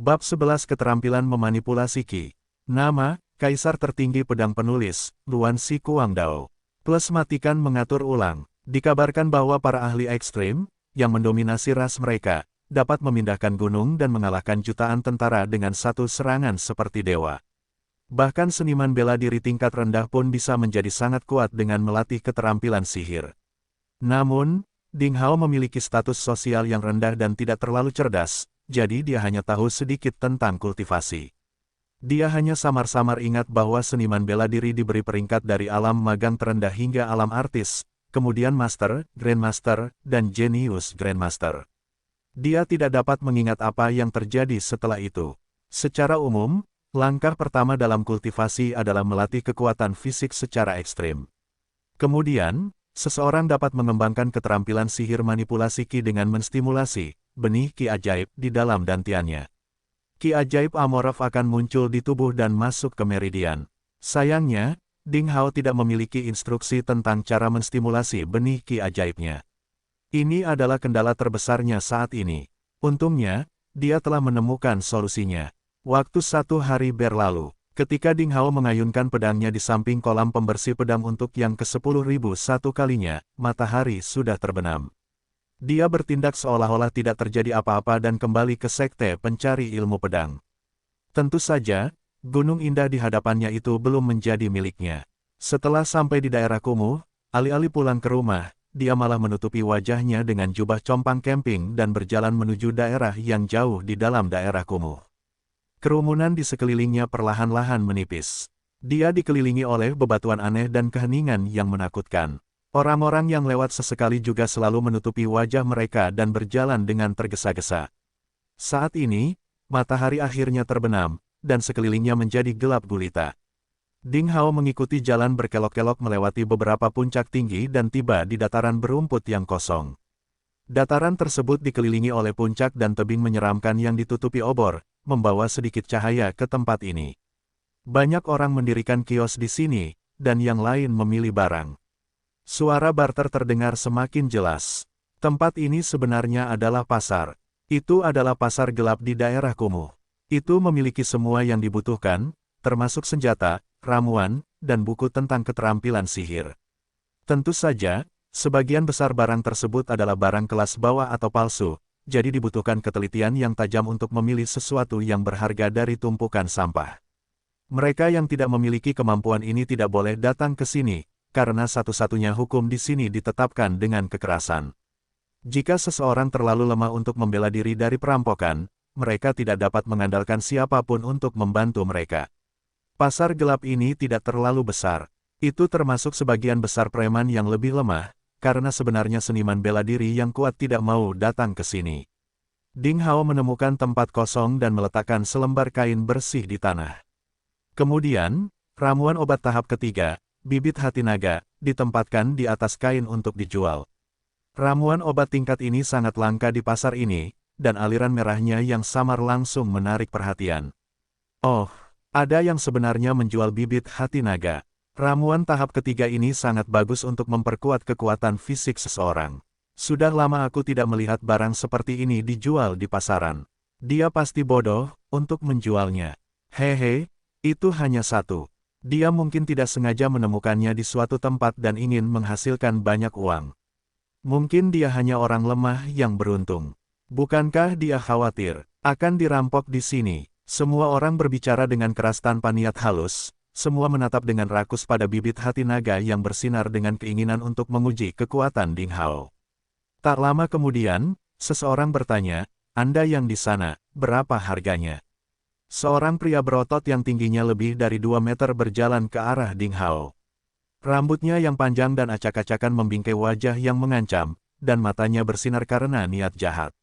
Bab 11 Keterampilan Memanipulasi Qi. Nama, Kaisar Tertinggi Pedang Penulis, Luan Xi Kuangdao. Plus matikan mengatur ulang. Dikabarkan bahwa para ahli ekstrim, yang mendominasi ras mereka, dapat memindahkan gunung dan mengalahkan jutaan tentara dengan satu serangan seperti dewa. Bahkan seniman bela diri tingkat rendah pun bisa menjadi sangat kuat dengan melatih keterampilan sihir. Namun, Ding Hao memiliki status sosial yang rendah dan tidak terlalu cerdas, jadi dia hanya tahu sedikit tentang kultivasi. Dia hanya samar-samar ingat bahwa seniman bela diri diberi peringkat dari alam magang terendah hingga alam artis, kemudian Master, Grandmaster, dan Genius Grandmaster. Dia tidak dapat mengingat apa yang terjadi setelah itu. Secara umum, langkah pertama dalam kultivasi adalah melatih kekuatan fisik secara ekstrim. Kemudian, seseorang dapat mengembangkan keterampilan sihir manipulasi Qi dengan menstimulasi benih Qi ajaib di dalam dantiannya. Qi ajaib amorf akan muncul di tubuh dan masuk ke meridian. Sayangnya, Ding Hao tidak memiliki instruksi tentang cara menstimulasi benih Qi ajaibnya. Ini adalah kendala terbesarnya saat ini. Untungnya, dia telah menemukan solusinya. Waktu 1 hari berlalu, ketika Ding Hao mengayunkan pedangnya di samping kolam pembersih pedang untuk yang ke-10.001 kalinya, matahari sudah terbenam. Dia bertindak seolah-olah tidak terjadi apa-apa dan kembali ke sekte pencari ilmu pedang. Tentu saja, gunung indah di hadapannya itu belum menjadi miliknya. Setelah sampai di daerah kumuh, alih-alih pulang ke rumah, dia malah menutupi wajahnya dengan jubah compang camping dan berjalan menuju daerah yang jauh di dalam daerah kumuh. Kerumunan di sekelilingnya perlahan-lahan menipis. Dia dikelilingi oleh bebatuan aneh dan keheningan yang menakutkan. Orang-orang yang lewat sesekali juga selalu menutupi wajah mereka dan berjalan dengan tergesa-gesa. Saat ini, matahari akhirnya terbenam, dan sekelilingnya menjadi gelap gulita. Ding Hao mengikuti jalan berkelok-kelok melewati beberapa puncak tinggi dan tiba di dataran berumput yang kosong. Dataran tersebut dikelilingi oleh puncak dan tebing menyeramkan yang ditutupi obor, membawa sedikit cahaya ke tempat ini. Banyak orang mendirikan kios di sini, dan yang lain memilih barang. Suara barter terdengar semakin jelas. Tempat ini sebenarnya adalah pasar. Itu adalah pasar gelap di daerah kumuh. Itu memiliki semua yang dibutuhkan, termasuk senjata, ramuan, dan buku tentang keterampilan sihir. Tentu saja, sebagian besar barang tersebut adalah barang kelas bawah atau palsu, jadi dibutuhkan ketelitian yang tajam untuk memilih sesuatu yang berharga dari tumpukan sampah. Mereka yang tidak memiliki kemampuan ini tidak boleh datang ke sini, karena satu-satunya hukum di sini ditetapkan dengan kekerasan. Jika seseorang terlalu lemah untuk membela diri dari perampokan, mereka tidak dapat mengandalkan siapapun untuk membantu mereka. Pasar gelap ini tidak terlalu besar. Itu termasuk sebagian besar preman yang lebih lemah, karena sebenarnya seniman bela diri yang kuat tidak mau datang ke sini. Ding Hao menemukan tempat kosong dan meletakkan selembar kain bersih di tanah. Kemudian, ramuan obat tahap ketiga, bibit hati naga, ditempatkan di atas kain untuk dijual. Ramuan obat tingkat ini sangat langka di pasar ini, dan aliran merahnya yang samar langsung menarik perhatian. Oh, ada yang sebenarnya menjual bibit hati naga. Ramuan tahap ketiga ini sangat bagus untuk memperkuat kekuatan fisik seseorang. Sudah lama aku tidak melihat barang seperti ini dijual di pasaran. Dia pasti bodoh untuk menjualnya. Hehe, itu hanya satu. Dia mungkin tidak sengaja menemukannya di suatu tempat dan ingin menghasilkan banyak uang. Mungkin dia hanya orang lemah yang beruntung. Bukankah dia khawatir akan dirampok di sini? Semua orang berbicara dengan keras tanpa niat halus, semua menatap dengan rakus pada bibit hati naga yang bersinar dengan keinginan untuk menguji kekuatan Ding Hao. Tak lama kemudian, seseorang bertanya, "Anda yang di sana, berapa harganya?" Seorang pria berotot yang tingginya lebih dari 2 meter berjalan ke arah Ding Hao. Rambutnya yang panjang dan acak-acakan membingkai wajah yang mengancam, dan matanya bersinar karena niat jahat.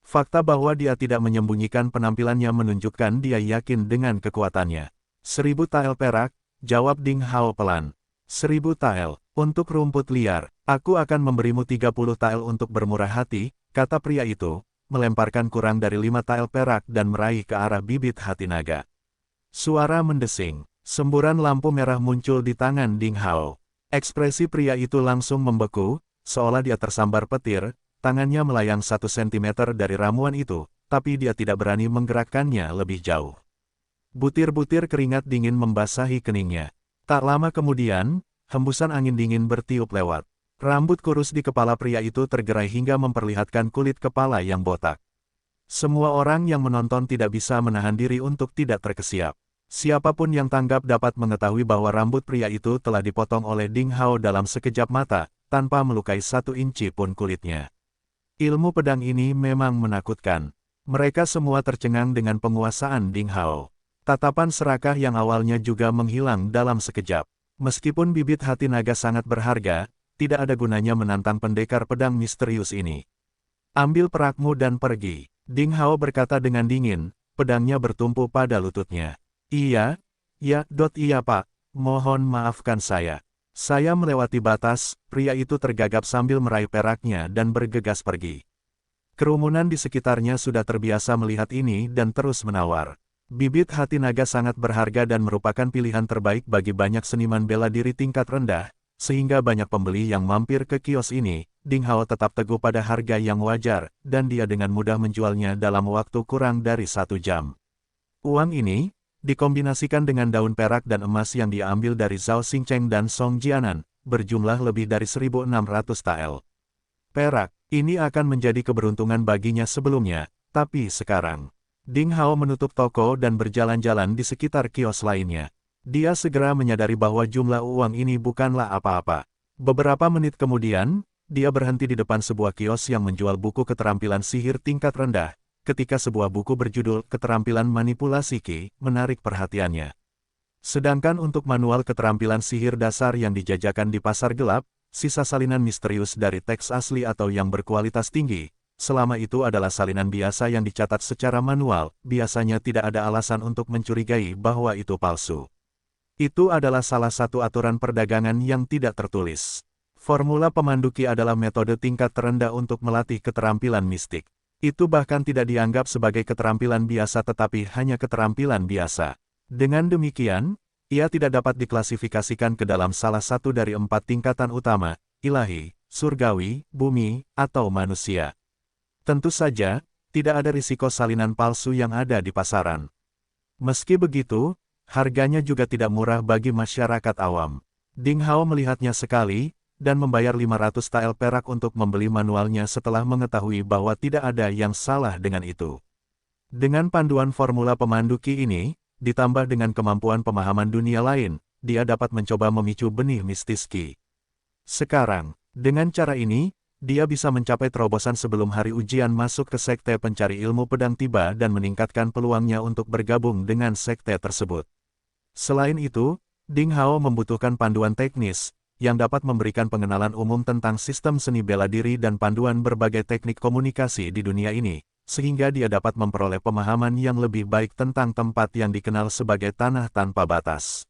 Fakta bahwa dia tidak menyembunyikan penampilannya menunjukkan dia yakin dengan kekuatannya. 1000 tael perak, jawab Ding Hao pelan. 1000 tael, untuk rumput liar, aku akan memberimu 30 tael untuk bermurah hati, kata pria itu, melemparkan kurang dari 5 tael perak dan meraih ke arah bibit hati naga. Suara mendesing, semburan lampu merah muncul di tangan Ding Hao. Ekspresi pria itu langsung membeku, seolah dia tersambar petir, tangannya melayang 1 sentimeter dari ramuan itu, tapi dia tidak berani menggerakkannya lebih jauh. Butir-butir keringat dingin membasahi keningnya. Tak lama kemudian, hembusan angin dingin bertiup lewat. Rambut kurus di kepala pria itu tergerai hingga memperlihatkan kulit kepala yang botak. Semua orang yang menonton tidak bisa menahan diri untuk tidak terkesiap. Siapapun yang tanggap dapat mengetahui bahwa rambut pria itu telah dipotong oleh Ding Hao dalam sekejap mata, tanpa melukai 1 inci pun kulitnya. Ilmu pedang ini memang menakutkan. Mereka semua tercengang dengan penguasaan Ding Hao. Tatapan serakah yang awalnya juga menghilang dalam sekejap. Meskipun bibit hati naga sangat berharga, tidak ada gunanya menantang pendekar pedang misterius ini. Ambil perakmu dan pergi. Ding Hao berkata dengan dingin, pedangnya bertumpu pada lututnya. Iya Pak, mohon maafkan saya. Saya melewati batas, pria itu tergagap sambil meraih peraknya dan bergegas pergi. Kerumunan di sekitarnya sudah terbiasa melihat ini dan terus menawar. Bibit hati naga sangat berharga dan merupakan pilihan terbaik bagi banyak seniman bela diri tingkat rendah, sehingga banyak pembeli yang mampir ke kios ini. Ding Hao tetap teguh pada harga yang wajar, dan dia dengan mudah menjualnya dalam waktu kurang dari 1 jam. Uang ini, dikombinasikan dengan daun perak dan emas yang diambil dari Zhao Xingcheng dan Song Jianan, berjumlah lebih dari 1.600 tael perak. Ini akan menjadi keberuntungan baginya sebelumnya, tapi sekarang. Ding Hao menutup toko dan berjalan-jalan di sekitar kios lainnya. Dia segera menyadari bahwa jumlah uang ini bukanlah apa-apa. Beberapa menit kemudian, dia berhenti di depan sebuah kios yang menjual buku keterampilan sihir tingkat rendah, ketika sebuah buku berjudul Keterampilan Manipulasi Qi menarik perhatiannya. Sedangkan untuk manual keterampilan sihir dasar yang dijajakan di pasar gelap, sisa salinan misterius dari teks asli atau yang berkualitas tinggi, selama itu adalah salinan biasa yang dicatat secara manual, biasanya tidak ada alasan untuk mencurigai bahwa itu palsu. Itu adalah salah satu aturan perdagangan yang tidak tertulis. Formula pemandu Qi adalah metode tingkat terendah untuk melatih keterampilan mistik. Itu bahkan tidak dianggap sebagai keterampilan biasa tetapi hanya keterampilan biasa. Dengan demikian, ia tidak dapat diklasifikasikan ke dalam salah satu dari 4 tingkatan utama, ilahi, surgawi, bumi, atau manusia. Tentu saja, tidak ada risiko salinan palsu yang ada di pasaran. Meski begitu, harganya juga tidak murah bagi masyarakat awam. Ding Hao melihatnya sekali, dan membayar 500 tael perak untuk membeli manualnya setelah mengetahui bahwa tidak ada yang salah dengan itu. Dengan panduan formula pemandu Qi ini, ditambah dengan kemampuan pemahaman dunia lain, dia dapat mencoba memicu benih mistis Qi. Sekarang, dengan cara ini, dia bisa mencapai terobosan sebelum hari ujian masuk ke sekte pencari ilmu pedang tiba dan meningkatkan peluangnya untuk bergabung dengan sekte tersebut. Selain itu, Ding Hao membutuhkan panduan teknis, yang dapat memberikan pengenalan umum tentang sistem seni bela diri dan panduan berbagai teknik komunikasi di dunia ini, sehingga dia dapat memperoleh pemahaman yang lebih baik tentang tempat yang dikenal sebagai tanah tanpa batas.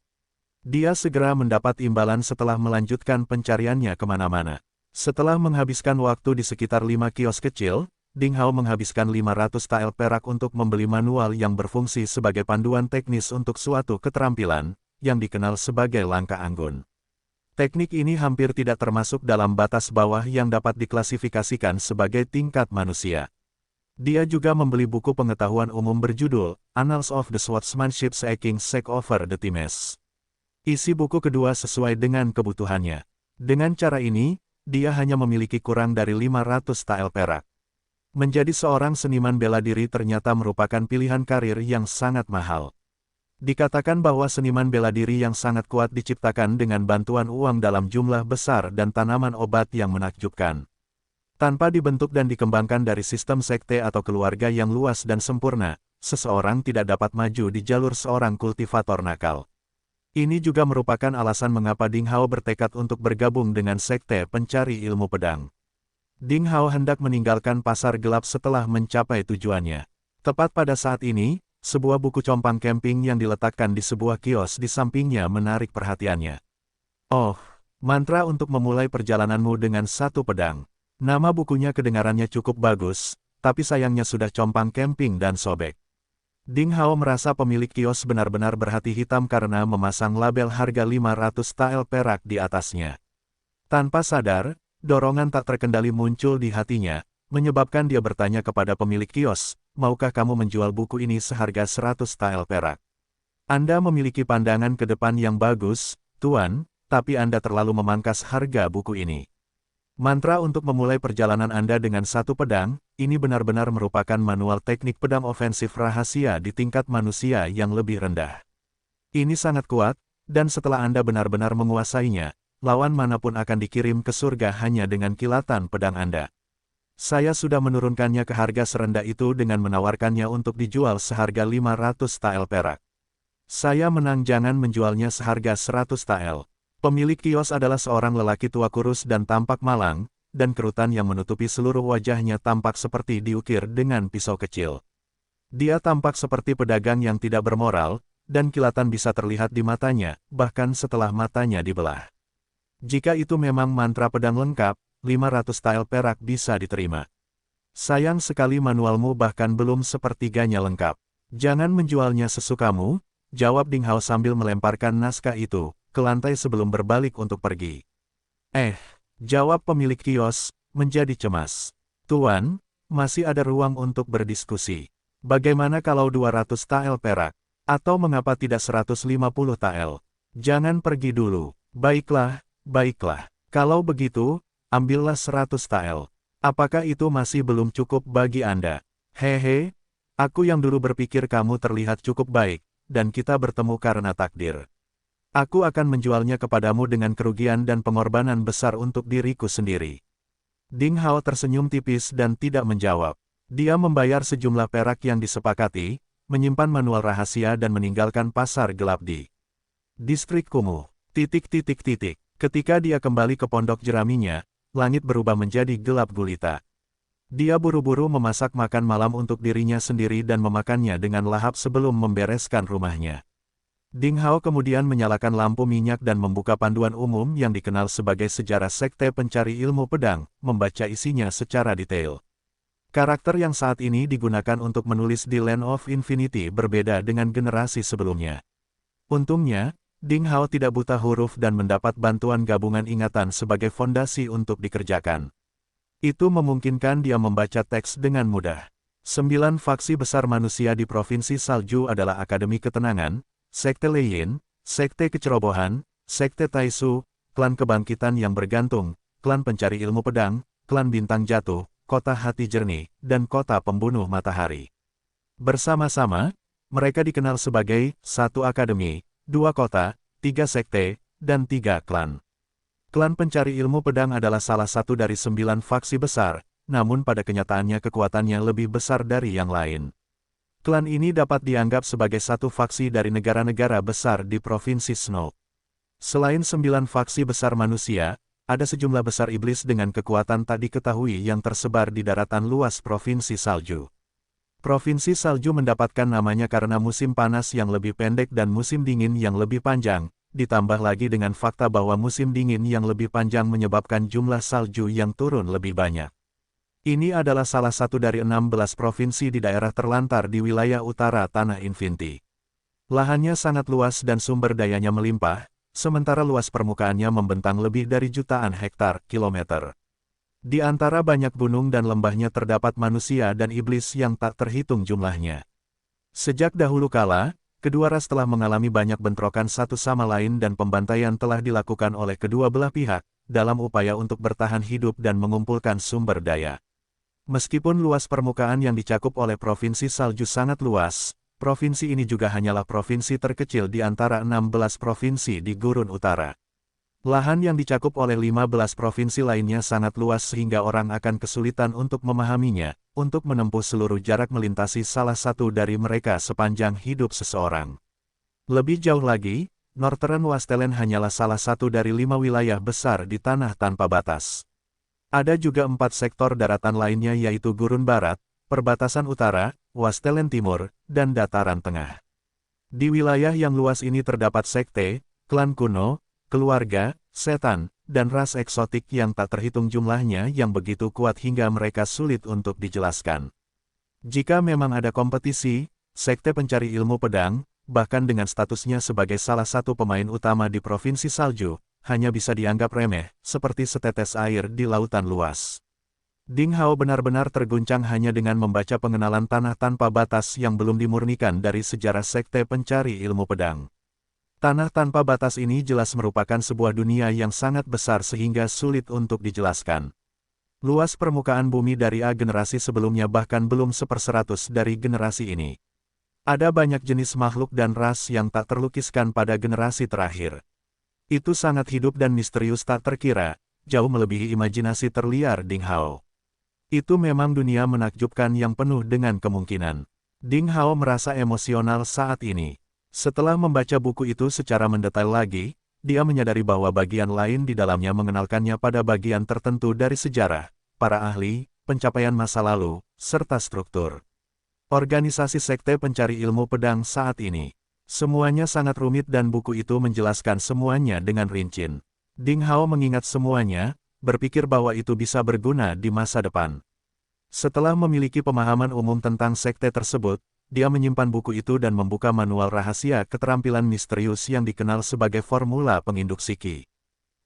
Dia segera mendapat imbalan setelah melanjutkan pencariannya kemana-mana. Setelah menghabiskan waktu di sekitar 5 kios kecil, Ding Hao menghabiskan 500 tael perak untuk membeli manual yang berfungsi sebagai panduan teknis untuk suatu keterampilan, yang dikenal sebagai langkah anggun. Teknik ini hampir tidak termasuk dalam batas bawah yang dapat diklasifikasikan sebagai tingkat manusia. Dia juga membeli buku pengetahuan umum berjudul Annals of the Swordsmanship Seeking Sake Over the Times. Isi buku kedua sesuai dengan kebutuhannya. Dengan cara ini, dia hanya memiliki kurang dari 500 tael perak. Menjadi seorang seniman bela diri ternyata merupakan pilihan karir yang sangat mahal. Dikatakan bahwa seniman bela diri yang sangat kuat diciptakan dengan bantuan uang dalam jumlah besar dan tanaman obat yang menakjubkan. Tanpa dibentuk dan dikembangkan dari sistem sekte atau keluarga yang luas dan sempurna, seseorang tidak dapat maju di jalur seorang kultivator nakal. Ini juga merupakan alasan mengapa Ding Hao bertekad untuk bergabung dengan sekte pencari ilmu pedang. Ding Hao hendak meninggalkan pasar gelap setelah mencapai tujuannya. Tepat pada saat ini, sebuah buku compang camping yang diletakkan di sebuah kios di sampingnya menarik perhatiannya. Oh, mantra untuk memulai perjalananmu dengan satu pedang. Nama bukunya kedengarannya cukup bagus, tapi sayangnya sudah compang camping dan sobek. Ding Hao merasa pemilik kios benar-benar berhati hitam karena memasang label harga 500 tael perak di atasnya. Tanpa sadar, dorongan tak terkendali muncul di hatinya, menyebabkan dia bertanya kepada pemilik kios, maukah kamu menjual buku ini seharga 100 tael perak? Anda memiliki pandangan ke depan yang bagus, Tuan, tapi Anda terlalu memangkas harga buku ini. Mantra untuk memulai perjalanan Anda dengan satu pedang, ini benar-benar merupakan manual teknik pedang ofensif rahasia di tingkat manusia yang lebih rendah. Ini sangat kuat, dan setelah Anda benar-benar menguasainya, lawan manapun akan dikirim ke surga hanya dengan kilatan pedang Anda. Saya sudah menurunkannya ke harga serendah itu dengan menawarkannya untuk dijual seharga 500 tael perak. Saya menang jangan menjualnya seharga 100 tael. Pemilik kios adalah seorang lelaki tua kurus dan tampak malang, dan kerutan yang menutupi seluruh wajahnya tampak seperti diukir dengan pisau kecil. Dia tampak seperti pedagang yang tidak bermoral, dan kilatan bisa terlihat di matanya, bahkan setelah matanya dibelah. Jika itu memang mantra pedang lengkap, 500 tael perak bisa diterima. Sayang sekali manualmu bahkan belum sepertiganya lengkap. Jangan menjualnya sesukamu, jawab Ding Hao sambil melemparkan naskah itu ke lantai sebelum berbalik untuk pergi. Jawab pemilik kios, menjadi cemas. Tuan, masih ada ruang untuk berdiskusi. Bagaimana kalau 200 tael perak? Atau mengapa tidak 150 tael? Jangan pergi dulu. Baiklah, baiklah. Kalau begitu, ambillah 100 tael. Apakah itu masih belum cukup bagi Anda? Hehe, aku yang dulu berpikir kamu terlihat cukup baik, dan kita bertemu karena takdir. Aku akan menjualnya kepadamu dengan kerugian dan pengorbanan besar untuk diriku sendiri. Ding Hao tersenyum tipis dan tidak menjawab. Dia membayar sejumlah perak yang disepakati, menyimpan manual rahasia dan meninggalkan pasar gelap di distrik kumuh. Ketika dia kembali ke pondok jeraminya, langit berubah menjadi gelap gulita. Dia buru-buru memasak makan malam untuk dirinya sendiri dan memakannya dengan lahap sebelum membereskan rumahnya. Ding Hao kemudian menyalakan lampu minyak dan membuka panduan umum yang dikenal sebagai Sejarah Sekte Pencari Ilmu Pedang, membaca isinya secara detail. Karakter yang saat ini digunakan untuk menulis di Land of Infinity berbeda dengan generasi sebelumnya. Untungnya, Ding Hao tidak buta huruf dan mendapat bantuan gabungan ingatan sebagai fondasi untuk dikerjakan. Itu memungkinkan dia membaca teks dengan mudah. 9 faksi besar manusia di Provinsi Salju adalah Akademi Ketenangan, Sekte Leiyin, Sekte Kecerobohan, Sekte Taisu, Klan Kebangkitan yang Bergantung, Klan Pencari Ilmu Pedang, Klan Bintang Jatuh, Kota Hati Jernih, dan Kota Pembunuh Matahari. Bersama-sama, mereka dikenal sebagai 1 akademi, 2 kota, 3 sekte, dan 3 klan. Klan Pencari Ilmu Pedang adalah salah satu dari 9 faksi besar, namun pada kenyataannya kekuatannya lebih besar dari yang lain. Klan ini dapat dianggap sebagai satu faksi dari negara-negara besar di Provinsi Snow. Selain 9 faksi besar manusia, ada sejumlah besar iblis dengan kekuatan tak diketahui yang tersebar di daratan luas Provinsi Salju. Provinsi Salju mendapatkan namanya karena musim panas yang lebih pendek dan musim dingin yang lebih panjang, ditambah lagi dengan fakta bahwa musim dingin yang lebih panjang menyebabkan jumlah salju yang turun lebih banyak. Ini adalah salah satu dari 16 provinsi di daerah terlantar di wilayah utara Tanah Infinity. Lahannya sangat luas dan sumber dayanya melimpah, sementara luas permukaannya membentang lebih dari jutaan hektar kilometer. Di antara banyak gunung dan lembahnya terdapat manusia dan iblis yang tak terhitung jumlahnya. Sejak dahulu kala, kedua ras telah mengalami banyak bentrokan satu sama lain dan pembantaian telah dilakukan oleh kedua belah pihak, dalam upaya untuk bertahan hidup dan mengumpulkan sumber daya. Meskipun luas permukaan yang dicakup oleh Provinsi Salju sangat luas, provinsi ini juga hanyalah provinsi terkecil di antara 16 provinsi di Gurun Utara. Lahan yang dicakup oleh 15 provinsi lainnya sangat luas sehingga orang akan kesulitan untuk memahaminya, untuk menempuh seluruh jarak melintasi salah satu dari mereka sepanjang hidup seseorang. Lebih jauh lagi, Northern Wastelen hanyalah salah satu dari 5 wilayah besar di tanah tanpa batas. Ada juga 4 sektor daratan lainnya yaitu Gurun Barat, Perbatasan Utara, Wastelen Timur, dan Dataran Tengah. Di wilayah yang luas ini terdapat sekte, klan kuno, keluarga, setan, dan ras eksotik yang tak terhitung jumlahnya yang begitu kuat hingga mereka sulit untuk dijelaskan. Jika memang ada kompetisi, Sekte Pencari Ilmu Pedang, bahkan dengan statusnya sebagai salah satu pemain utama di Provinsi Salju, hanya bisa dianggap remeh, seperti setetes air di lautan luas. Ding Hao benar-benar terguncang hanya dengan membaca pengenalan tanah tanpa batas yang belum dimurnikan dari sejarah sekte pencari ilmu pedang. Tanah tanpa batas ini jelas merupakan sebuah dunia yang sangat besar sehingga sulit untuk dijelaskan. Luas permukaan bumi dari A generasi sebelumnya bahkan belum 1/100 dari generasi ini. Ada banyak jenis makhluk dan ras yang tak terlukiskan pada generasi terakhir. Itu sangat hidup dan misterius tak terkira, jauh melebihi imajinasi terliar Ding Hao. Itu memang dunia menakjubkan yang penuh dengan kemungkinan. Ding Hao merasa emosional saat ini. Setelah membaca buku itu secara mendetail lagi, dia menyadari bahwa bagian lain di dalamnya mengenalkannya pada bagian tertentu dari sejarah, para ahli, pencapaian masa lalu, serta struktur organisasi sekte pencari ilmu pedang saat ini. Semuanya sangat rumit dan buku itu menjelaskan semuanya dengan rinci. Ding Hao mengingat semuanya, berpikir bahwa itu bisa berguna di masa depan. Setelah memiliki pemahaman umum tentang sekte tersebut, dia menyimpan buku itu dan membuka manual rahasia keterampilan misterius yang dikenal sebagai formula penginduksi Qi.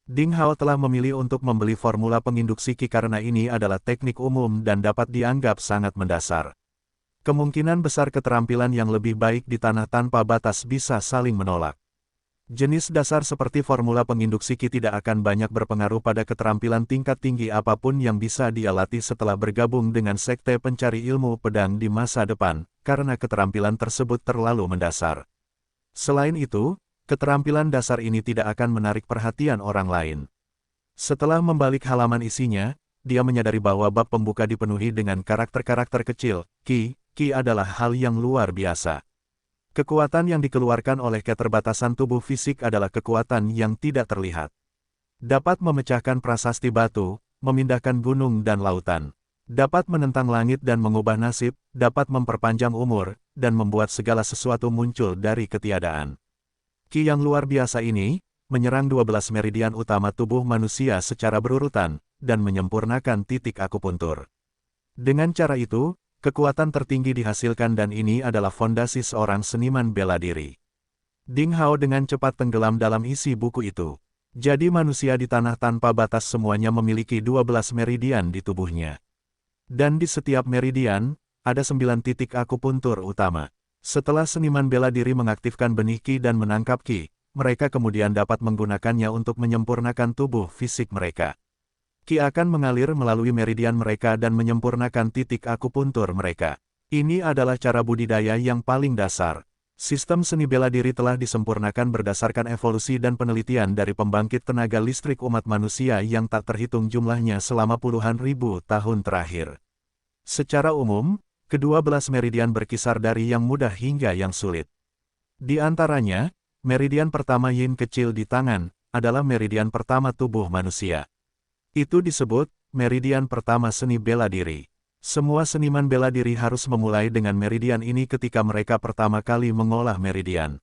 Ding Hao telah memilih untuk membeli formula penginduksi Qi karena ini adalah teknik umum dan dapat dianggap sangat mendasar. Kemungkinan besar keterampilan yang lebih baik di tanah tanpa batas bisa saling menolak. Jenis dasar seperti formula penginduksi Qi tidak akan banyak berpengaruh pada keterampilan tingkat tinggi apapun yang bisa dia latih setelah bergabung dengan sekte pencari ilmu pedang di masa depan, karena keterampilan tersebut terlalu mendasar. Selain itu, keterampilan dasar ini tidak akan menarik perhatian orang lain. Setelah membalik halaman isinya, dia menyadari bahwa bab pembuka dipenuhi dengan karakter-karakter kecil. Qi adalah hal yang luar biasa. Kekuatan yang dikeluarkan oleh keterbatasan tubuh fisik adalah kekuatan yang tidak terlihat. Dapat memecahkan prasasti batu, memindahkan gunung dan lautan. Dapat menentang langit dan mengubah nasib, dapat memperpanjang umur, dan membuat segala sesuatu muncul dari ketiadaan. Qi yang luar biasa ini, menyerang 12 meridian utama tubuh manusia secara berurutan, dan menyempurnakan titik akupuntur. Dengan cara itu, kekuatan tertinggi dihasilkan dan ini adalah fondasi seorang seniman bela diri. Ding Hao dengan cepat tenggelam dalam isi buku itu. Jadi manusia di tanah tanpa batas semuanya memiliki 12 meridian di tubuhnya. Dan di setiap meridian, ada 9 titik akupuntur utama. Setelah seniman bela diri mengaktifkan benih Qi dan menangkap Qi, mereka kemudian dapat menggunakannya untuk menyempurnakan tubuh fisik mereka. Qi akan mengalir melalui meridian mereka dan menyempurnakan titik akupuntur mereka. Ini adalah cara budidaya yang paling dasar. Sistem seni bela diri telah disempurnakan berdasarkan evolusi dan penelitian dari pembangkit tenaga listrik umat manusia yang tak terhitung jumlahnya selama puluhan ribu tahun terakhir. Secara umum, ke-12 meridian berkisar dari yang mudah hingga yang sulit. Di antaranya, meridian pertama yin kecil di tangan, adalah meridian pertama tubuh manusia. Itu disebut, meridian pertama seni bela diri. Semua seniman bela diri harus memulai dengan meridian ini ketika mereka pertama kali mengolah meridian.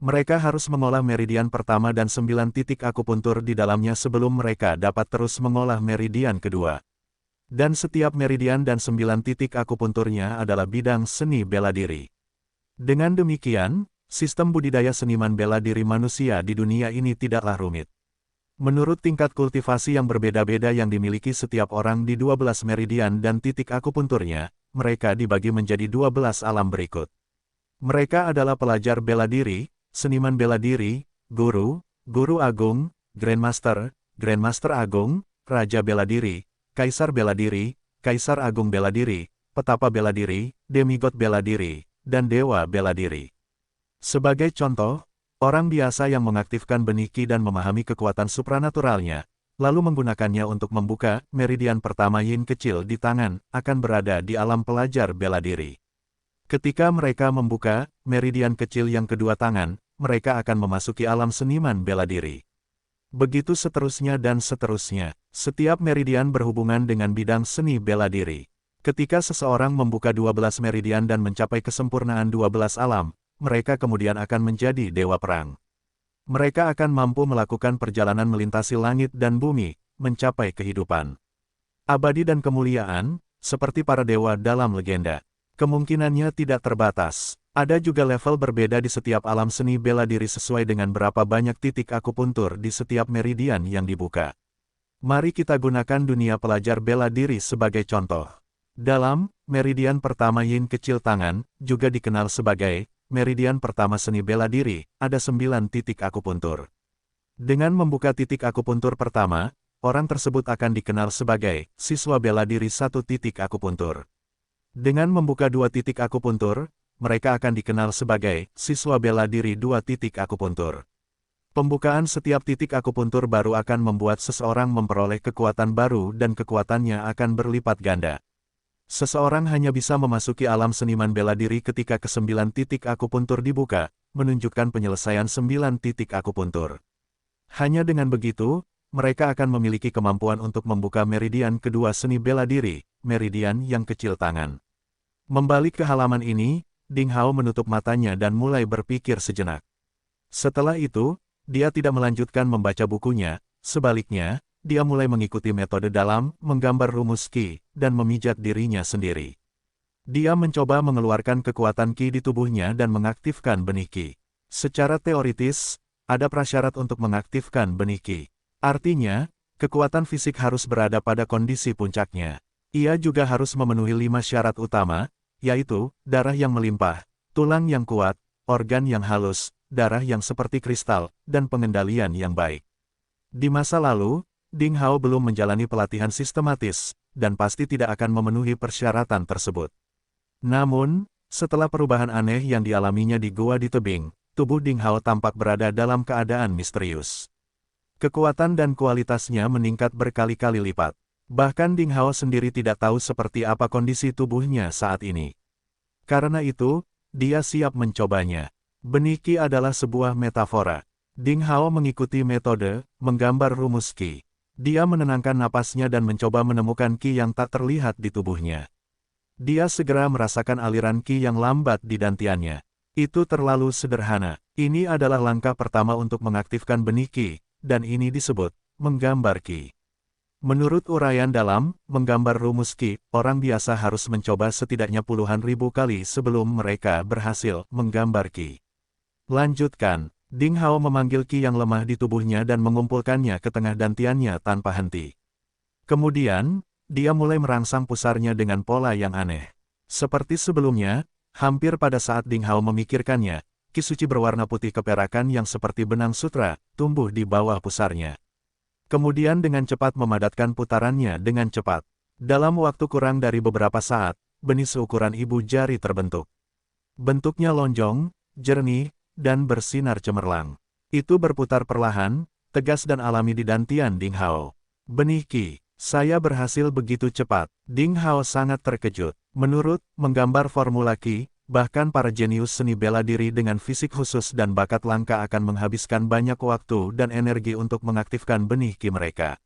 Mereka harus mengolah meridian pertama dan 9 titik akupuntur di dalamnya sebelum mereka dapat terus mengolah meridian kedua. Dan setiap meridian dan 9 titik akupunturnya adalah bidang seni bela diri. Dengan demikian, sistem budidaya seniman bela diri manusia di dunia ini tidaklah rumit. Menurut tingkat kultivasi yang berbeda-beda yang dimiliki setiap orang di 12 meridian dan titik akupunturnya, mereka dibagi menjadi 12 alam berikut. Mereka adalah pelajar bela diri, seniman bela diri, guru, guru agung, grandmaster, grandmaster agung, raja bela diri, kaisar bela diri, kaisar agung bela diri, petapa bela diri, demigod bela diri, dan dewa bela diri. Sebagai contoh, orang biasa yang mengaktifkan benih Qi dan memahami kekuatan supranaturalnya, lalu menggunakannya untuk membuka meridian pertama yin kecil di tangan, akan berada di alam pelajar bela diri. Ketika mereka membuka meridian kecil yang kedua tangan, mereka akan memasuki alam seniman bela diri. Begitu seterusnya dan seterusnya, setiap meridian berhubungan dengan bidang seni bela diri. Ketika seseorang membuka 12 meridian dan mencapai kesempurnaan 12 alam, mereka kemudian akan menjadi dewa perang. Mereka akan mampu melakukan perjalanan melintasi langit dan bumi, mencapai kehidupan abadi dan kemuliaan, seperti para dewa dalam legenda. Kemungkinannya tidak terbatas. Ada juga level berbeda di setiap alam seni bela diri sesuai dengan berapa banyak titik akupuntur di setiap meridian yang dibuka. Mari kita gunakan dunia pelajar bela diri sebagai contoh. Dalam meridian pertama yin kecil tangan, juga dikenal sebagai meridian pertama seni bela diri, ada 9 titik akupuntur. Dengan membuka titik akupuntur pertama, orang tersebut akan dikenal sebagai siswa bela diri 1 titik akupuntur. Dengan membuka 2 titik akupuntur, mereka akan dikenal sebagai siswa bela diri 2 titik akupuntur. Pembukaan setiap titik akupuntur baru akan membuat seseorang memperoleh kekuatan baru dan kekuatannya akan berlipat ganda. Seseorang hanya bisa memasuki alam seniman bela diri ketika ke-9 titik akupuntur dibuka, menunjukkan penyelesaian 9 titik akupuntur. Hanya dengan begitu, mereka akan memiliki kemampuan untuk membuka meridian kedua seni bela diri, meridian yang kecil tangan. Membalik ke halaman ini, Ding Hao menutup matanya dan mulai berpikir sejenak. Setelah itu, dia tidak melanjutkan membaca bukunya, sebaliknya, dia mulai mengikuti metode dalam, menggambar rumus Qi, dan memijat dirinya sendiri. Dia mencoba mengeluarkan kekuatan Qi di tubuhnya dan mengaktifkan benih Qi. Secara teoritis, ada prasyarat untuk mengaktifkan benih Qi. Artinya, kekuatan fisik harus berada pada kondisi puncaknya. Ia juga harus memenuhi 5 syarat utama, yaitu, darah yang melimpah, tulang yang kuat, organ yang halus, darah yang seperti kristal, dan pengendalian yang baik. Di masa lalu, Ding Hao belum menjalani pelatihan sistematis, dan pasti tidak akan memenuhi persyaratan tersebut. Namun, setelah perubahan aneh yang dialaminya di gua di tebing, tubuh Ding Hao tampak berada dalam keadaan misterius. Kekuatan dan kualitasnya meningkat berkali-kali lipat. Bahkan Ding Hao sendiri tidak tahu seperti apa kondisi tubuhnya saat ini. Karena itu, dia siap mencobanya. Benih Qi adalah sebuah metafora. Ding Hao mengikuti metode menggambar rumus Qi. Dia menenangkan napasnya dan mencoba menemukan Qi yang tak terlihat di tubuhnya. Dia segera merasakan aliran Qi yang lambat di dantiannya. Itu terlalu sederhana. Ini adalah langkah pertama untuk mengaktifkan benih Qi, dan ini disebut menggambar Qi. Menurut uraian dalam menggambar rumus Qi, orang biasa harus mencoba setidaknya puluhan ribu kali sebelum mereka berhasil menggambar Qi. Lanjutkan. Ding Hao memanggil Qi yang lemah di tubuhnya dan mengumpulkannya ke tengah dantiannya tanpa henti. Kemudian, dia mulai merangsang pusarnya dengan pola yang aneh. Seperti sebelumnya, hampir pada saat Ding Hao memikirkannya, Qi suci berwarna putih keperakan yang seperti benang sutra, tumbuh di bawah pusarnya. Kemudian dengan cepat memadatkan putarannya dengan cepat. Dalam waktu kurang dari beberapa saat, benih seukuran ibu jari terbentuk. Bentuknya lonjong, jernih, dan bersinar cemerlang. Itu berputar perlahan, tegas dan alami di dantian Ding Hao. Benih Qi, saya berhasil begitu cepat. Ding Hao sangat terkejut. Menurut menggambar formula Qi, bahkan para jenius seni bela diri dengan fisik khusus dan bakat langka akan menghabiskan banyak waktu dan energi untuk mengaktifkan benih Qi mereka.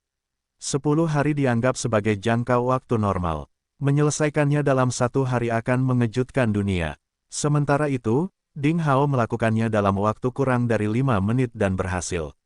10 hari dianggap sebagai jangka waktu normal. Menyelesaikannya dalam 1 hari akan mengejutkan dunia. Sementara itu, Ding Hao melakukannya dalam waktu kurang dari 5 menit dan berhasil.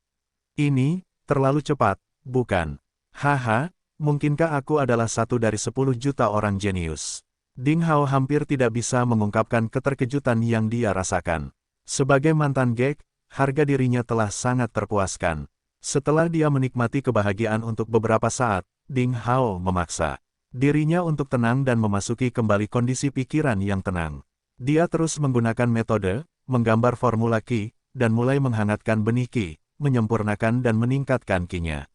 Ini, terlalu cepat, bukan? Haha, mungkinkah aku adalah satu dari 10 juta orang jenius? Ding Hao hampir tidak bisa mengungkapkan keterkejutan yang dia rasakan. Sebagai mantan gek, harga dirinya telah sangat terpuaskan. Setelah dia menikmati kebahagiaan untuk beberapa saat, Ding Hao memaksa dirinya untuk tenang dan memasuki kembali kondisi pikiran yang tenang. Dia terus menggunakan metode menggambar formula Qi, dan mulai menghangatkan benih Qi, menyempurnakan dan meningkatkan Qi-nya.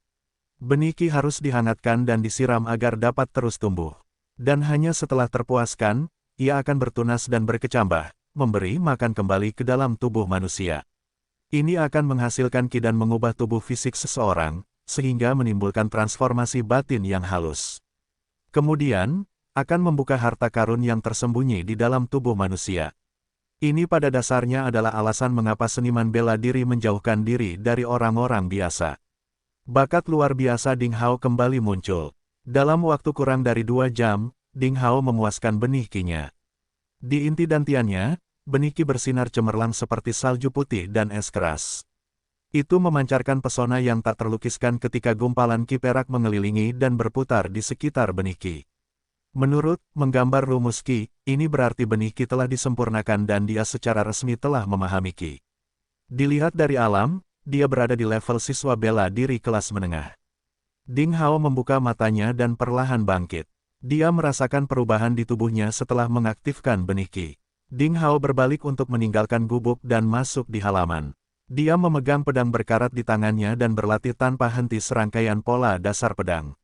Benih Qi harus dihangatkan dan disiram agar dapat terus tumbuh. Dan hanya setelah terpuaskan, ia akan bertunas dan berkecambah, memberi makan kembali ke dalam tubuh manusia. Ini akan menghasilkan Qi dan mengubah tubuh fisik seseorang, sehingga menimbulkan transformasi batin yang halus. Kemudian, akan membuka harta karun yang tersembunyi di dalam tubuh manusia. Ini pada dasarnya adalah alasan mengapa seniman bela diri menjauhkan diri dari orang-orang biasa. Bakat luar biasa Ding Hao kembali muncul. Dalam waktu kurang dari 2 jam, Ding Hao memuaskan benih Qi-nya. Di inti dantiannya, benih Qi bersinar cemerlang seperti salju putih dan es keras. Itu memancarkan pesona yang tak terlukiskan ketika gumpalan Qi perak mengelilingi dan berputar di sekitar benih Qi. Menurut menggambar rumus Qi, ini berarti benih Qi telah disempurnakan dan dia secara resmi telah memahami Qi. Dilihat dari alam, dia berada di level siswa bela diri kelas menengah. Ding Hao membuka matanya dan perlahan bangkit. Dia merasakan perubahan di tubuhnya setelah mengaktifkan benih Qi. Ding Hao berbalik untuk meninggalkan gubuk dan masuk di halaman. Dia memegang pedang berkarat di tangannya dan berlatih tanpa henti serangkaian pola dasar pedang.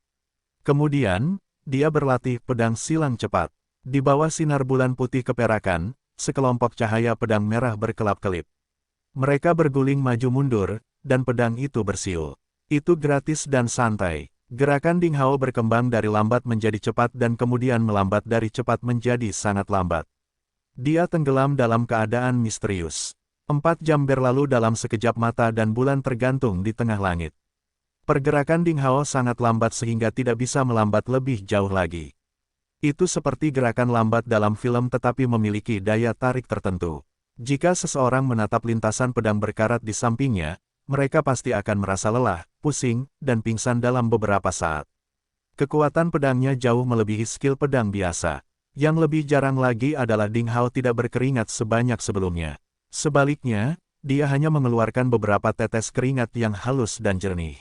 Kemudian, dia berlatih pedang silang cepat. Di bawah sinar bulan putih keperakan, sekelompok cahaya pedang merah berkelap-kelip. Mereka berguling maju mundur, dan pedang itu bersiul. Itu gratis dan santai. Gerakan Ding Hao berkembang dari lambat menjadi cepat dan kemudian melambat dari cepat menjadi sangat lambat. Dia tenggelam dalam keadaan misterius. 4 jam berlalu dalam sekejap mata dan bulan tergantung di tengah langit. Pergerakan Ding Hao sangat lambat sehingga tidak bisa melambat lebih jauh lagi. Itu seperti gerakan lambat dalam film tetapi memiliki daya tarik tertentu. Jika seseorang menatap lintasan pedang berkarat di sampingnya, mereka pasti akan merasa lelah, pusing, dan pingsan dalam beberapa saat. Kekuatan pedangnya jauh melebihi skill pedang biasa. Yang lebih jarang lagi adalah Ding Hao tidak berkeringat sebanyak sebelumnya. Sebaliknya, dia hanya mengeluarkan beberapa tetes keringat yang halus dan jernih.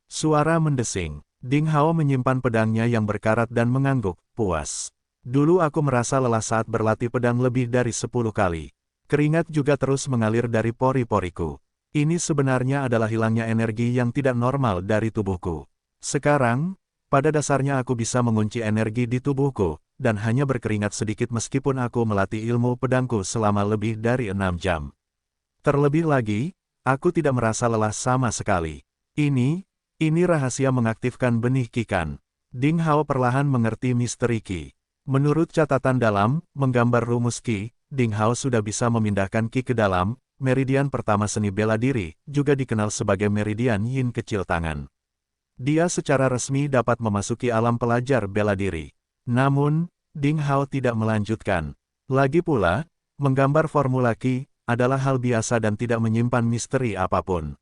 Suara mendesing. Ding Hao menyimpan pedangnya yang berkarat dan mengangguk, puas. Dulu aku merasa lelah saat berlatih pedang lebih dari 10 kali. Keringat juga terus mengalir dari pori-poriku. Ini sebenarnya adalah hilangnya energi yang tidak normal dari tubuhku. Sekarang, pada dasarnya aku bisa mengunci energi di tubuhku, dan hanya berkeringat sedikit meskipun aku melatih ilmu pedangku selama lebih dari 6 jam. Terlebih lagi, aku tidak merasa lelah sama sekali. Ini rahasia mengaktifkan benih Qi kan. Ding Hao perlahan mengerti misteri Qi. Menurut catatan dalam, menggambar rumus Qi, Ding Hao sudah bisa memindahkan Qi ke dalam, meridian pertama seni bela diri, juga dikenal sebagai meridian yin kecil tangan. Dia secara resmi dapat memasuki alam pelajar bela diri. Namun, Ding Hao tidak melanjutkan. Lagi pula, menggambar formula Qi adalah hal biasa dan tidak menyimpan misteri apapun.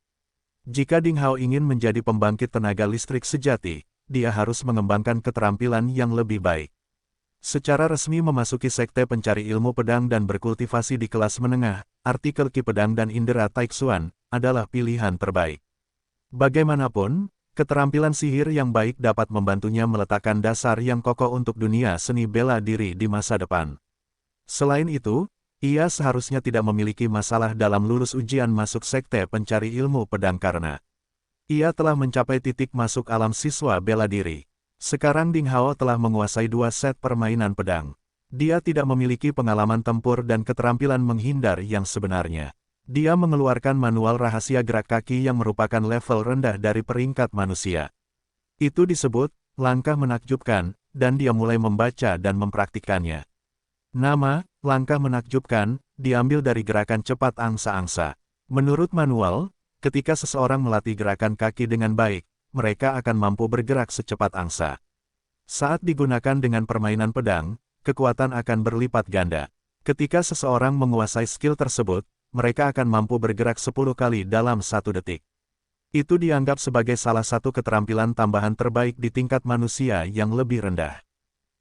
Jika Ding Hao ingin menjadi pembangkit tenaga listrik sejati, dia harus mengembangkan keterampilan yang lebih baik. Secara resmi memasuki sekte pencari ilmu pedang dan berkultivasi di kelas menengah, artikel Qi pedang dan indera Taixuan adalah pilihan terbaik. Bagaimanapun, keterampilan sihir yang baik dapat membantunya meletakkan dasar yang kokoh untuk dunia seni bela diri di masa depan. Selain itu, ia seharusnya tidak memiliki masalah dalam lulus ujian masuk sekte pencari ilmu pedang karena ia telah mencapai titik masuk alam siswa bela diri. Sekarang Ding Hao telah menguasai 2 set permainan pedang. Dia tidak memiliki pengalaman tempur dan keterampilan menghindar yang sebenarnya. Dia mengeluarkan manual rahasia gerak kaki yang merupakan level rendah dari peringkat manusia. Itu disebut langkah menakjubkan, dan dia mulai membaca dan mempraktikkannya. Nama langkah menakjubkan diambil dari gerakan cepat angsa-angsa. Menurut manual, ketika seseorang melatih gerakan kaki dengan baik, mereka akan mampu bergerak secepat angsa. Saat digunakan dengan permainan pedang, kekuatan akan berlipat ganda. Ketika seseorang menguasai skill tersebut, mereka akan mampu bergerak 10 kali dalam 1 detik. Itu dianggap sebagai salah satu keterampilan tambahan terbaik di tingkat manusia yang lebih rendah.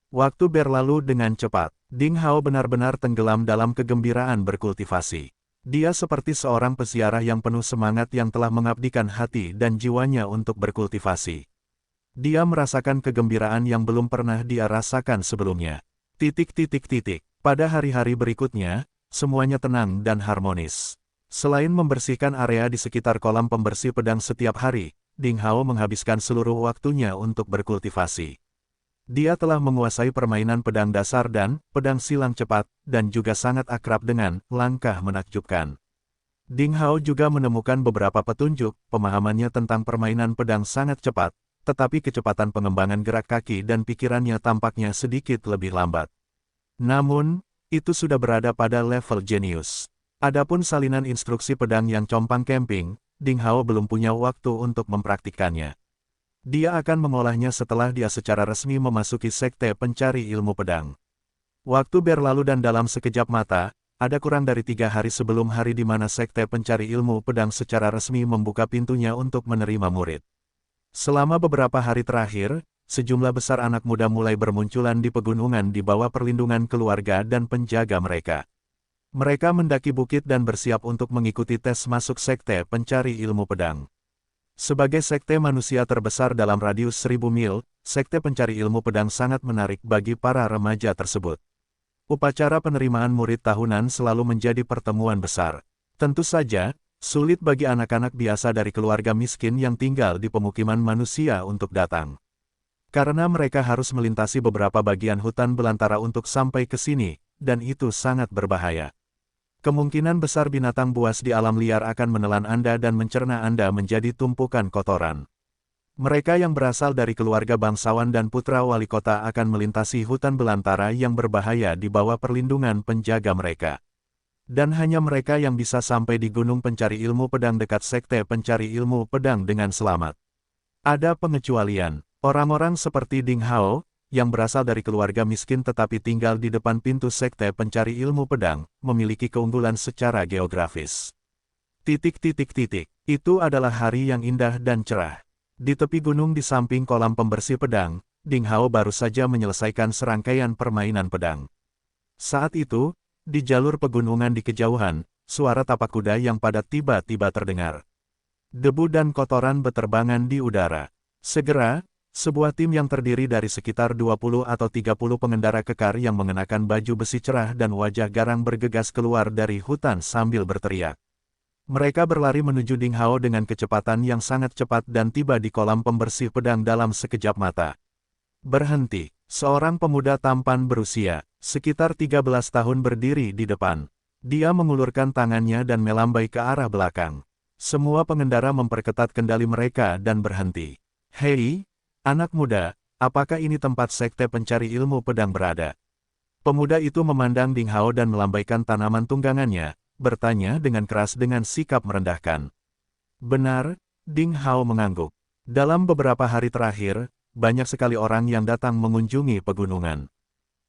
Waktu berlalu dengan cepat. Ding Hao benar-benar tenggelam dalam kegembiraan berkultivasi. Dia seperti seorang peziarah yang penuh semangat yang telah mengabdikan hati dan jiwanya untuk berkultivasi. Dia merasakan kegembiraan yang belum pernah dia rasakan sebelumnya. Pada hari-hari berikutnya, semuanya tenang dan harmonis. Selain membersihkan area di sekitar kolam pembersih pedang setiap hari, Ding Hao menghabiskan seluruh waktunya untuk berkultivasi. Dia telah menguasai permainan pedang dasar dan pedang silang cepat, dan juga sangat akrab dengan langkah menakjubkan. Ding Hao juga menemukan beberapa petunjuk, pemahamannya tentang permainan pedang sangat cepat, tetapi kecepatan pengembangan gerak kaki dan pikirannya tampaknya sedikit lebih lambat. Namun, itu sudah berada pada level jenius. Adapun salinan instruksi pedang yang compang camping, Ding Hao belum punya waktu untuk mempraktikkannya. Dia akan mengolahnya setelah dia secara resmi memasuki sekte pencari ilmu pedang. Waktu berlalu dan dalam sekejap mata, ada kurang dari 3 hari sebelum hari di mana sekte pencari ilmu pedang secara resmi membuka pintunya untuk menerima murid. Selama beberapa hari terakhir, sejumlah besar anak muda mulai bermunculan di pegunungan di bawah perlindungan keluarga dan penjaga mereka. Mereka mendaki bukit dan bersiap untuk mengikuti tes masuk sekte pencari ilmu pedang. Sebagai sekte manusia terbesar dalam radius 1000 mil, sekte pencari ilmu pedang sangat menarik bagi para remaja tersebut. Upacara penerimaan murid tahunan selalu menjadi pertemuan besar. Tentu saja, sulit bagi anak-anak biasa dari keluarga miskin yang tinggal di pemukiman manusia untuk datang. Karena mereka harus melintasi beberapa bagian hutan belantara untuk sampai ke sini, dan itu sangat berbahaya. Kemungkinan besar binatang buas di alam liar akan menelan Anda dan mencerna Anda menjadi tumpukan kotoran. Mereka yang berasal dari keluarga bangsawan dan putra wali kota akan melintasi hutan belantara yang berbahaya di bawah perlindungan penjaga mereka. Dan hanya mereka yang bisa sampai di gunung pencari ilmu pedang dekat sekte pencari ilmu pedang dengan selamat. Ada pengecualian, orang-orang seperti Ding Hao, yang berasal dari keluarga miskin tetapi tinggal di depan pintu sekte pencari ilmu pedang, memiliki keunggulan secara geografis. Itu adalah hari yang indah dan cerah. Di tepi gunung di samping kolam pembersih pedang, Ding Hao baru saja menyelesaikan serangkaian permainan pedang. Saat itu, di jalur pegunungan di kejauhan, suara tapak kuda yang padat tiba-tiba terdengar. Debu dan kotoran beterbangan di udara. Segera, sebuah tim yang terdiri dari sekitar 20 atau 30 pengendara kekar yang mengenakan baju besi cerah dan wajah garang bergegas keluar dari hutan sambil berteriak. Mereka berlari menuju Ding Hao dengan kecepatan yang sangat cepat dan tiba di kolam pembersih pedang dalam sekejap mata. Berhenti, seorang pemuda tampan berusia sekitar 13 tahun berdiri di depan. Dia mengulurkan tangannya dan melambai ke arah belakang. Semua pengendara memperketat kendali mereka dan berhenti. "Hei, anak muda, apakah ini tempat sekte pencari ilmu pedang berada?" Pemuda itu memandang Ding Hao dan melambaikan tanaman tunggangannya, bertanya dengan keras dengan sikap merendahkan. "Benar," Ding Hao mengangguk. "Dalam beberapa hari terakhir, banyak sekali orang yang datang mengunjungi pegunungan.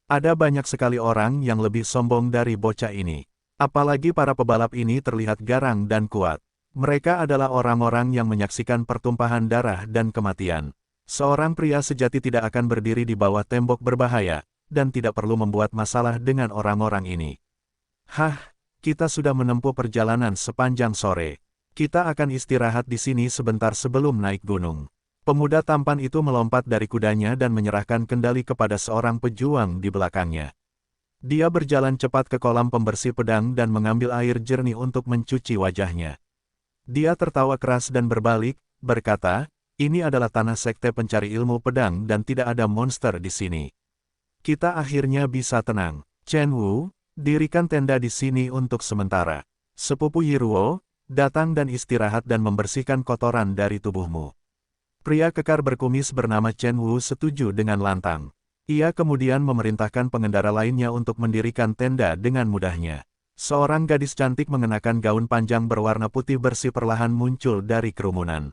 Ada banyak sekali orang yang lebih sombong dari bocah ini. Apalagi para pebalap ini terlihat garang dan kuat. Mereka adalah orang-orang yang menyaksikan pertumpahan darah dan kematian. Seorang pria sejati tidak akan berdiri di bawah tembok berbahaya, dan tidak perlu membuat masalah dengan orang-orang ini. Hah, kita sudah menempuh perjalanan sepanjang sore. Kita akan istirahat di sini sebentar sebelum naik gunung." Pemuda tampan itu melompat dari kudanya dan menyerahkan kendali kepada seorang pejuang di belakangnya. Dia berjalan cepat ke kolam pembersih pedang dan mengambil air jernih untuk mencuci wajahnya. Dia tertawa keras dan berbalik, berkata, "Ini adalah tanah sekte pencari ilmu pedang dan tidak ada monster di sini. Kita akhirnya bisa tenang. Chen Wu, dirikan tenda di sini untuk sementara. Sepupu Yiruo, datang dan istirahat dan membersihkan kotoran dari tubuhmu." Pria kekar berkumis bernama Chen Wu setuju dengan lantang. Ia kemudian memerintahkan pengendara lainnya untuk mendirikan tenda dengan mudahnya. Seorang gadis cantik mengenakan gaun panjang berwarna putih bersih perlahan muncul dari kerumunan.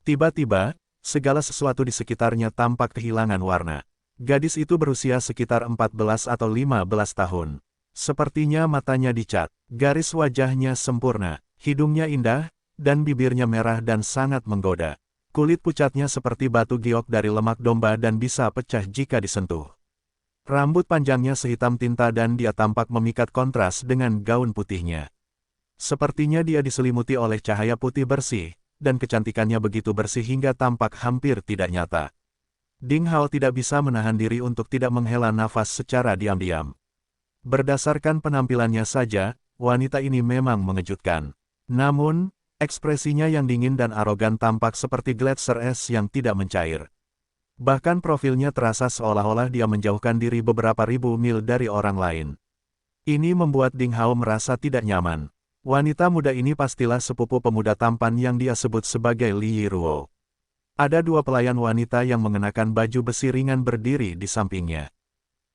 Tiba-tiba, segala sesuatu di sekitarnya tampak kehilangan warna. Gadis itu berusia sekitar 14 atau 15 tahun. Sepertinya matanya dicat, garis wajahnya sempurna, hidungnya indah, dan bibirnya merah dan sangat menggoda. Kulit pucatnya seperti batu giok dari lemak domba dan bisa pecah jika disentuh. Rambut panjangnya sehitam tinta dan dia tampak memikat kontras dengan gaun putihnya. Sepertinya dia diselimuti oleh cahaya putih bersih, dan kecantikannya begitu bersih hingga tampak hampir tidak nyata. Ding Hao tidak bisa menahan diri untuk tidak menghela nafas secara diam-diam. Berdasarkan penampilannya saja, wanita ini memang mengejutkan. Namun, ekspresinya yang dingin dan arogan tampak seperti gletser es yang tidak mencair. Bahkan profilnya terasa seolah-olah dia menjauhkan diri beberapa ribu mil dari orang lain. Ini membuat Ding Hao merasa tidak nyaman. Wanita muda ini pastilah sepupu pemuda tampan yang dia sebut sebagai Li Yiruo. Ada dua pelayan wanita yang mengenakan baju besi ringan berdiri di sampingnya.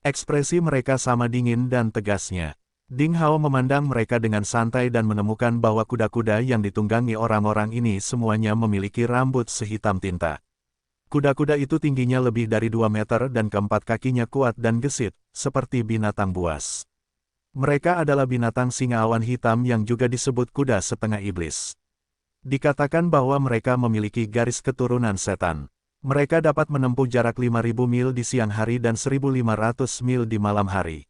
Ekspresi mereka sama dingin dan tegasnya. Ding Hao memandang mereka dengan santai dan menemukan bahwa kuda-kuda yang ditunggangi orang-orang ini semuanya memiliki rambut sehitam tinta. Kuda-kuda itu tingginya lebih dari 2 meter dan keempat kakinya kuat dan gesit, seperti binatang buas. Mereka adalah binatang singa awan hitam yang juga disebut kuda setengah iblis. Dikatakan bahwa mereka memiliki garis keturunan setan. Mereka dapat menempuh jarak 5.000 mil di siang hari dan 1.500 mil di malam hari.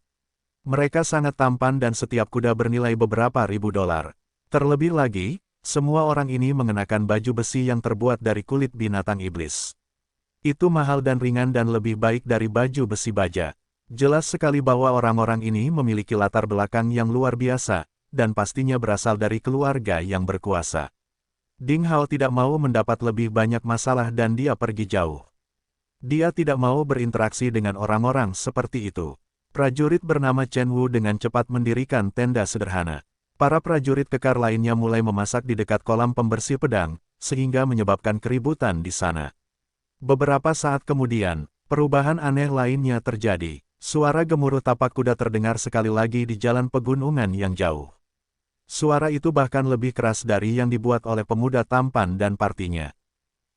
Mereka sangat tampan dan setiap kuda bernilai beberapa ribu dolar. Terlebih lagi, Semua orang ini mengenakan baju besi yang terbuat dari kulit binatang iblis. Itu mahal dan ringan dan lebih baik dari baju besi baja. Jelas sekali bahwa orang-orang ini memiliki latar belakang yang luar biasa, dan pastinya berasal dari keluarga yang berkuasa. Ding Hao tidak mau mendapat lebih banyak masalah dan dia pergi jauh. Dia tidak mau berinteraksi dengan orang-orang seperti itu. Prajurit bernama Chen Wu dengan cepat mendirikan tenda sederhana. Para prajurit kekar lainnya mulai memasak di dekat kolam pembersih pedang, sehingga menyebabkan keributan di sana. Beberapa saat kemudian, perubahan aneh lainnya terjadi. Suara gemuruh tapak kuda terdengar sekali lagi di jalan pegunungan yang jauh. Suara itu bahkan lebih keras dari yang dibuat oleh pemuda tampan dan partinya.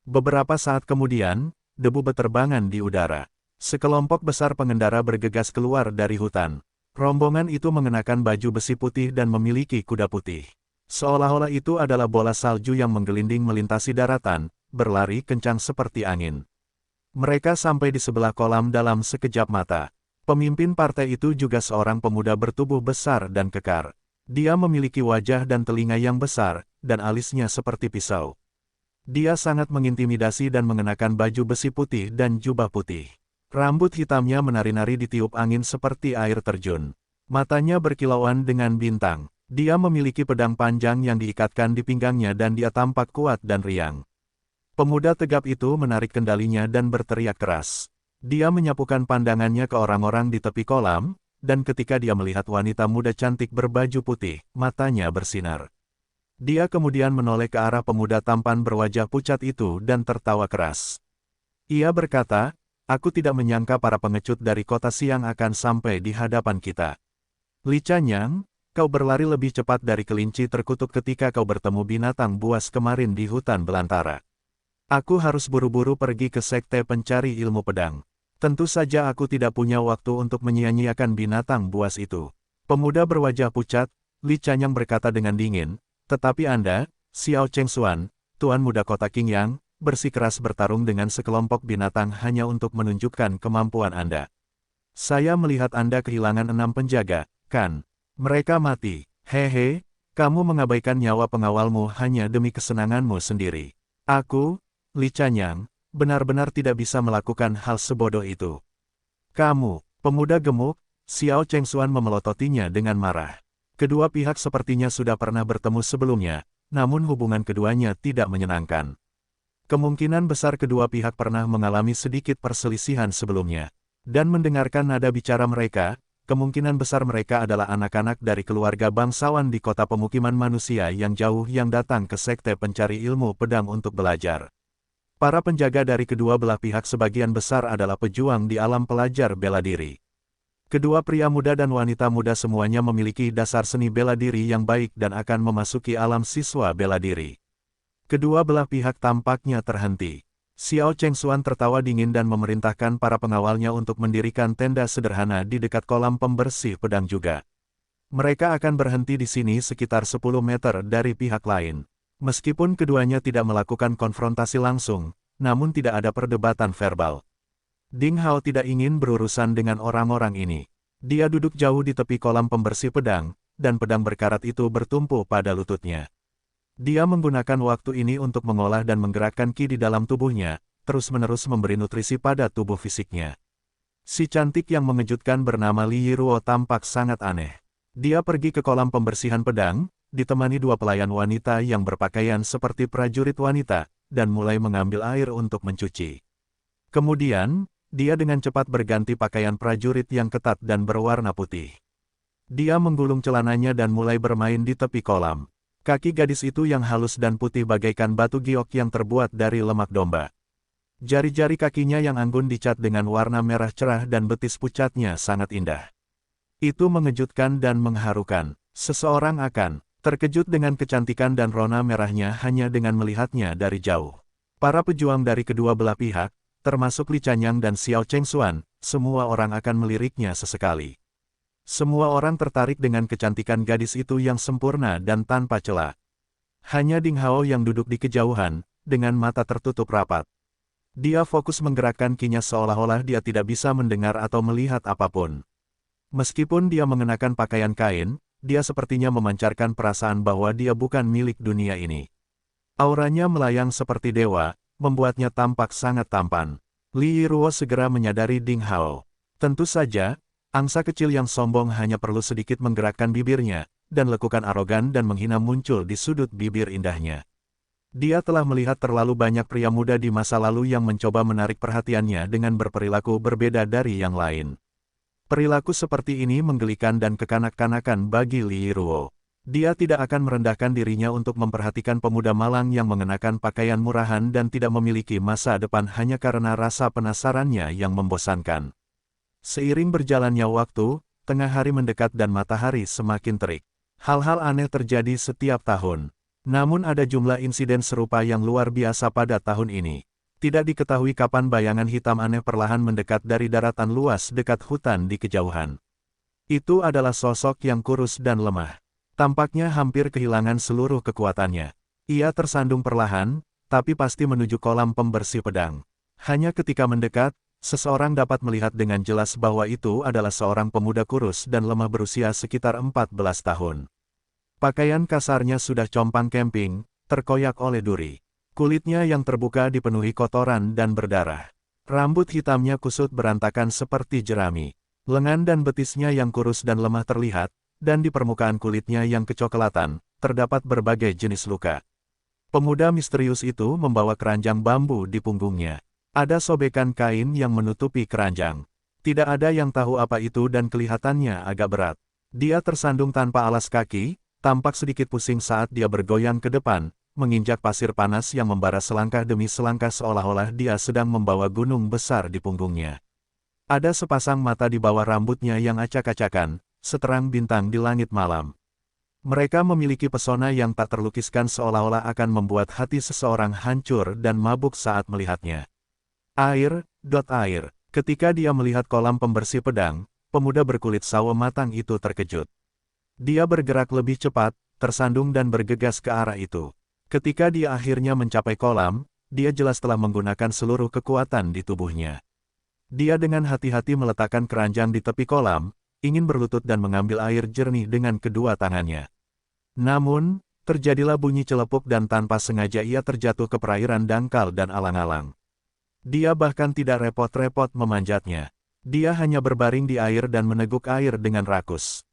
Beberapa saat kemudian, debu beterbangan di udara. Sekelompok besar pengendara bergegas keluar dari hutan. Rombongan itu mengenakan baju besi putih dan memiliki kuda putih. Seolah-olah itu adalah bola salju yang menggelinding melintasi daratan, berlari kencang seperti angin. Mereka sampai di sebelah kolam dalam sekejap mata. Pemimpin partai itu juga seorang pemuda bertubuh besar dan kekar. Dia memiliki wajah dan telinga yang besar, dan alisnya seperti pisau. Dia sangat mengintimidasi dan mengenakan baju besi putih dan jubah putih. Rambut hitamnya menari-nari ditiup angin seperti air terjun. Matanya berkilauan dengan bintang. Dia memiliki pedang panjang yang diikatkan di pinggangnya dan dia tampak kuat dan riang. Pemuda tegap itu menarik kendalinya dan berteriak keras. Dia menyapukan pandangannya ke orang-orang di tepi kolam, dan ketika dia melihat wanita muda cantik berbaju putih, matanya bersinar. Dia kemudian menoleh ke arah pemuda tampan berwajah pucat itu dan tertawa keras. Ia berkata, "Aku tidak menyangka para pengecut dari kota siang akan sampai di hadapan kita. Li Chanyang, kau berlari lebih cepat dari kelinci terkutuk ketika kau bertemu binatang buas kemarin di hutan belantara. Aku harus buru-buru pergi ke sekte pencari ilmu pedang. Tentu saja aku tidak punya waktu untuk menyia-nyiakan binatang buas itu." Pemuda berwajah pucat, Li Chanyang berkata dengan dingin, "Tetapi Anda, Xiao Chengxuan, tuan muda kota Qingyang, bersikeras bertarung dengan sekelompok binatang hanya untuk menunjukkan kemampuan Anda. Saya melihat Anda kehilangan 6 penjaga, kan? Mereka mati. Hehe, kamu mengabaikan nyawa pengawalmu hanya demi kesenanganmu sendiri. Aku, Li Chanyang, benar-benar tidak bisa melakukan hal sebodoh itu." "Kamu," pemuda gemuk, Xiao Chengxuan memelototinya dengan marah. Kedua pihak sepertinya sudah pernah bertemu sebelumnya, namun hubungan keduanya tidak menyenangkan. Kemungkinan besar kedua pihak pernah mengalami sedikit perselisihan sebelumnya. Dan mendengarkan nada bicara mereka, kemungkinan besar mereka adalah anak-anak dari keluarga bangsawan di kota pemukiman manusia yang jauh yang datang ke sekte pencari ilmu pedang untuk belajar. Para penjaga dari kedua belah pihak sebagian besar adalah pejuang di alam pelajar bela diri. Kedua pria muda dan wanita muda semuanya memiliki dasar seni bela diri yang baik dan akan memasuki alam siswa bela diri. Kedua belah pihak tampaknya terhenti. Xiao Chengxuan tertawa dingin dan memerintahkan para pengawalnya untuk mendirikan tenda sederhana di dekat kolam pembersih pedang juga. Mereka akan berhenti di sini sekitar 10 meter dari pihak lain. Meskipun keduanya tidak melakukan konfrontasi langsung, namun tidak ada perdebatan verbal. Ding Hao tidak ingin berurusan dengan orang-orang ini. Dia duduk jauh di tepi kolam pembersih pedang, dan pedang berkarat itu bertumpu pada lututnya. Dia menggunakan waktu ini untuk mengolah dan menggerakkan ki di dalam tubuhnya, terus-menerus memberi nutrisi pada tubuh fisiknya. Si cantik yang mengejutkan bernama Li Yiruo tampak sangat aneh. Dia pergi ke kolam pembersihan pedang, ditemani dua pelayan wanita yang berpakaian seperti prajurit wanita, dan mulai mengambil air untuk mencuci. Kemudian, dia dengan cepat berganti pakaian prajurit yang ketat dan berwarna putih. Dia menggulung celananya dan mulai bermain di tepi kolam. Kaki gadis itu yang halus dan putih bagaikan batu giok yang terbuat dari lemak domba. Jari-jari kakinya yang anggun dicat dengan warna merah cerah dan betis pucatnya sangat indah. Itu mengejutkan dan mengharukan. Seseorang akan terkejut dengan kecantikan dan rona merahnya hanya dengan melihatnya dari jauh. Para pejuang dari kedua belah pihak, termasuk Li Chanyang dan Xiao Chengxuan, semua orang akan meliriknya sesekali. Semua orang tertarik dengan kecantikan gadis itu yang sempurna dan tanpa celah. Hanya Ding Hao yang duduk di kejauhan, dengan mata tertutup rapat. Dia fokus menggerakkan kinya seolah-olah dia tidak bisa mendengar atau melihat apapun. Meskipun dia mengenakan pakaian kain, dia sepertinya memancarkan perasaan bahwa dia bukan milik dunia ini. Auranya melayang seperti dewa, membuatnya tampak sangat tampan. Li Yiruo segera menyadari Ding Hao. Tentu saja, angsa kecil yang sombong hanya perlu sedikit menggerakkan bibirnya, dan lekukan arogan dan menghina muncul di sudut bibir indahnya. Dia telah melihat terlalu banyak pria muda di masa lalu yang mencoba menarik perhatiannya dengan berperilaku berbeda dari yang lain. Perilaku seperti ini menggelikan dan kekanak-kanakan bagi Li Yiruo. Dia tidak akan merendahkan dirinya untuk memperhatikan pemuda malang yang mengenakan pakaian murahan dan tidak memiliki masa depan hanya karena rasa penasarannya yang membosankan. Seiring berjalannya waktu, tengah hari mendekat dan matahari semakin terik. Hal-hal aneh terjadi setiap tahun. Namun ada jumlah insiden serupa yang luar biasa pada tahun ini. Tidak diketahui kapan bayangan hitam aneh perlahan mendekat dari daratan luas dekat hutan di kejauhan. Itu adalah sosok yang kurus dan lemah. Tampaknya hampir kehilangan seluruh kekuatannya. Ia tersandung perlahan, tapi pasti menuju kolam pembersih pedang. Hanya ketika mendekat, seseorang dapat melihat dengan jelas bahwa itu adalah seorang pemuda kurus dan lemah berusia sekitar 14 tahun. Pakaian kasarnya sudah compang camping, terkoyak oleh duri. Kulitnya yang terbuka dipenuhi kotoran dan berdarah. Rambut hitamnya kusut berantakan seperti jerami. Lengan dan betisnya yang kurus dan lemah terlihat, dan di permukaan kulitnya yang kecoklatan, terdapat berbagai jenis luka. Pemuda misterius itu membawa keranjang bambu di punggungnya. Ada sobekan kain yang menutupi keranjang. Tidak ada yang tahu apa itu dan kelihatannya agak berat. Dia tersandung tanpa alas kaki, tampak sedikit pusing saat dia bergoyang ke depan, menginjak pasir panas yang membara selangkah demi selangkah seolah-olah dia sedang membawa gunung besar di punggungnya. Ada sepasang mata di bawah rambutnya yang acak-acakan, seterang bintang di langit malam. Mereka memiliki pesona yang tak terlukiskan seolah-olah akan membuat hati seseorang hancur dan mabuk saat melihatnya. Air. Ketika dia melihat kolam pembersih pedang, pemuda berkulit sawo matang itu terkejut. Dia bergerak lebih cepat, tersandung dan bergegas ke arah itu. Ketika dia akhirnya mencapai kolam, dia jelas telah menggunakan seluruh kekuatan di tubuhnya. Dia dengan hati-hati meletakkan keranjang di tepi kolam, ingin berlutut dan mengambil air jernih dengan kedua tangannya. Namun, terjadilah bunyi celepuk dan tanpa sengaja ia terjatuh ke perairan dangkal dan alang-alang. Dia bahkan tidak repot-repot memanjatnya. Dia hanya berbaring di air dan meneguk air dengan rakus.